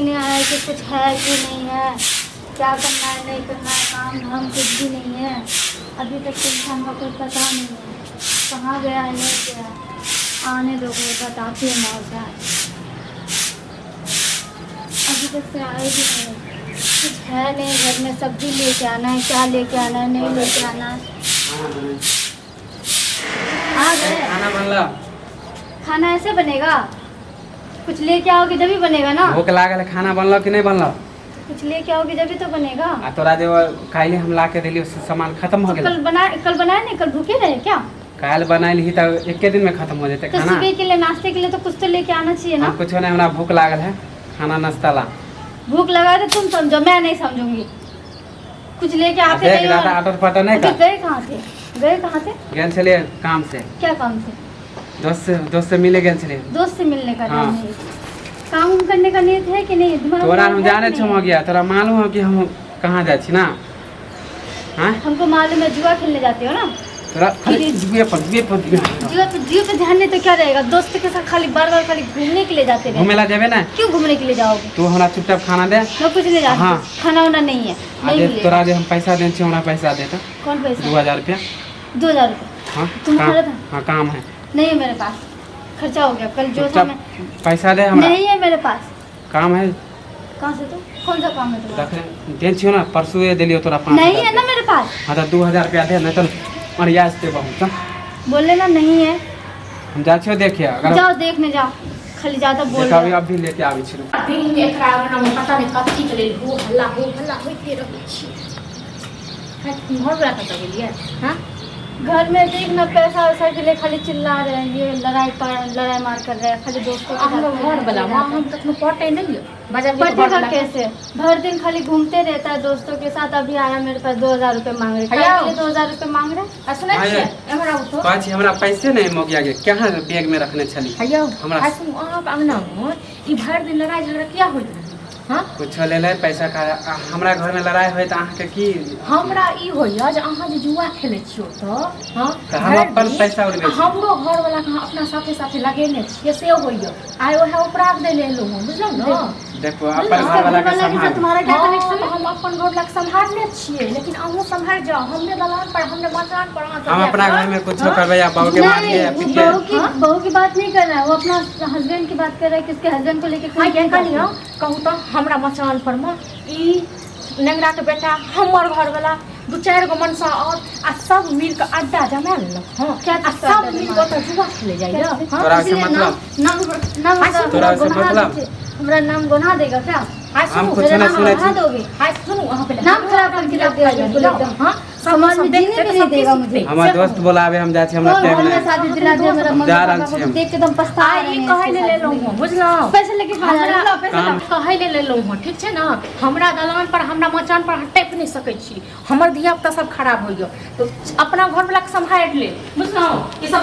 ही नहीं आया कि कुछ है कि नहीं है, क्या करना है नहीं करना है, काम धाम कुछ भी नहीं है। अभी तक इंसान का कोई पता नहीं है कहाँ गया है नहीं गया। आने दो कोई बताती है मौका। अभी तक से आए भी नहीं, कुछ है नहीं घर में। सब्जी लेके आना है, क्या लेके आना है नहीं लेके आना है। आ गए खाना बनला। खाना ऐसे बनेगा? कुछ लेके आओगे जब ही बनेगा ना। भूख लागल है, खाना बनला कि नहीं बनला? कुछ लेके आओगे जब ही तो बनेगा। आ तोरा जो काल्हि हम ला के दिली उससे सामान खत्म हो गेल। कल बनाए नहीं, कल भूखे रहे क्या? काल बनाइल ही तो एक दिन में खत्म हो जाते तो खाना। सुबह के लिए नाश्ते के लिए तो कुछ तो लेके आना चाहिए ना। हम कुछ नहीं, हमरा भूख लागल है, खाना नाश्ता ला। भूख लगा तो तुम समझो, मैं नहीं समझूंगी। कुछ लेके आते देख नहीं रहा था आटर फाटर नहीं अभी का। गए कहाँ थे? गए कहाँ थे? गेल चलिए काम से। क्या काम से? दोस्त से मिले गेल चलिए। दोस्त से मिलने का हाँ। टाइम है। काम करने का नीयत है कि नहीं? दिमाग तोरा में हम है जाने कि छो नहीं? गया, तोरा मालूम हो कि हम कहाँ जाए छी ना। हाँ हमको मालूम है, जुआ खेलने जाते हो ना। तोरा खाली जुए पर जुआ पे ध्यान नहीं तो क्या रहेगा? दोस्त के साथ खाली बार बार खाली घूमने के लिए जाते रहे। घूमे ला जाबे ना। क्यों घूमने के लिए जाओगे? तू हमरा चुपचाप खाना दे। मैं कुछ नहीं जानती। हाँ। खाना वाना नहीं है, नहीं आज मिलेगा। तोरा जे हम पैसा दे छी, हमरा पैसा दे तो कौन पैसा? 2000 रुपया। 2000 रुपये हाँ तुम्हारा था? हाँ काम है। नहीं है मेरे पास, खर्चा हो गया। कल जो था चुपचाप मैं पैसा दे हमरा। नहीं है मेरे पास। काम है कहाँ से? तो कौन सा काम है तुम्हारा? दे छियो ना, परसों ये दिलियो तोरा 5 नहीं है ना मेरे पास। हाँ तो 2000 रुपया दे, नहीं तो मरियाज दे बहुत। बोले ना नहीं है। हम जा छियो देखिए, अगर जाओ देखने जाओ, खाली ज्यादा बोल देखा रहे हो। अभी लेके आवी छिलो। दिन में एकरा आंगन में पता नहीं कथी के लेल हो हल्ला होइते रहै छी। है घर वाला कतऽ गेलियै? हां घर में देखना पैसा वैसा के लिए खाली चिल्ला रहे हैं, ये लड़ाई मार कर रहे हैं खाली दोस्तों के हम साथ। घर वाला हम कखनो पटे नहीं लियो बाजार में पटेगा कैसे? भर दिन खाली घूमते रहता है दोस्तों के साथ। अभी आया मेरे पास 2000 रुपये मांग रहे। भैया। 2000 रुपये मांग रहे। आ सुनै छियै हमरा उठो पाँच हमरा पैसे नहीं मोगिया गे, कहाँ बैग में रखने छली। भैया हमरा- आ सुन अहाँ अंगना में ई भर दिन लड़ाई झगड़ा किया होइत रहै? हां कुछ ले ले पैसा का। हमरा घर में लड़ाई होय त अहाँ के की? हमरा ई होइया जे अहाँ जे जुआ खेलै छियो तऽ हां तऽ हम अपन पैसा उड़बै छी। हमरो घर वाला के अहाँ अपना साथे साथे लगेने छियै से होइया। आइ ओहे उपराग दै ले एलहुँ हँ, बुझलहुँ ने। देखो अपन घर वाला के संभाल। तुम्हारा क्या कनेक्शन है? हम अपन घर लग संभालने छियै, लेकिन अहूँ संभाल जाओ। हमने दलान पर हमने मकान पर अहाँ सब हम अपना घर में कुछ करबे या बहू के मारिए या नहीं, पीटिए। बहू की बात नहीं कर रहा है वो, अपना हस्बैंड की बात कर रहा है। किसके हस्बैंड को लेके हाँ ये कहियो कहूँ तो हमरा मचान पर में ई नेंगरा के बेटा हमर घर वाला 2-4 गो मनसा और आ सब मिल के अड्डा जमा लेलक। हाँ क्या आ सब मिल के ओतऽ जुआ खेले जाइए। तोरा से मतलब? नाम तोरा से मतलब? हमारा नाम गुनाह देगा क्या? हम कुछ मेरा नहीं नाम सुने बढ़ा छी। दोगे? हाय सुनो वहाँ पे नाम खराब करके रख दिया बिल्कुल एकदम। हाँ समाज में जीने भी नहीं देगा मुझे। हमार दोस्त बोलावे, हम जाए छी, हमरा कौन टाइम घर में नहीं। शादी दिला दिया मेरा मम्मी जा रहल पापा छी को हम। देख के तुम पछता रहे आई हैं। कहे ले ले लूँ बुझलहुँ। पैसे लेके खा रहे हो, पैसे काम- लो। कहे ले ले लूँ ठीक छै ना। हमरा दलान पर हमरा मचान पर टेप नहीं सकै छी। हमर धिया पुता सब खराब होइए तो अपना घर वाला के संभाल ले बुझलहुँ। ई सब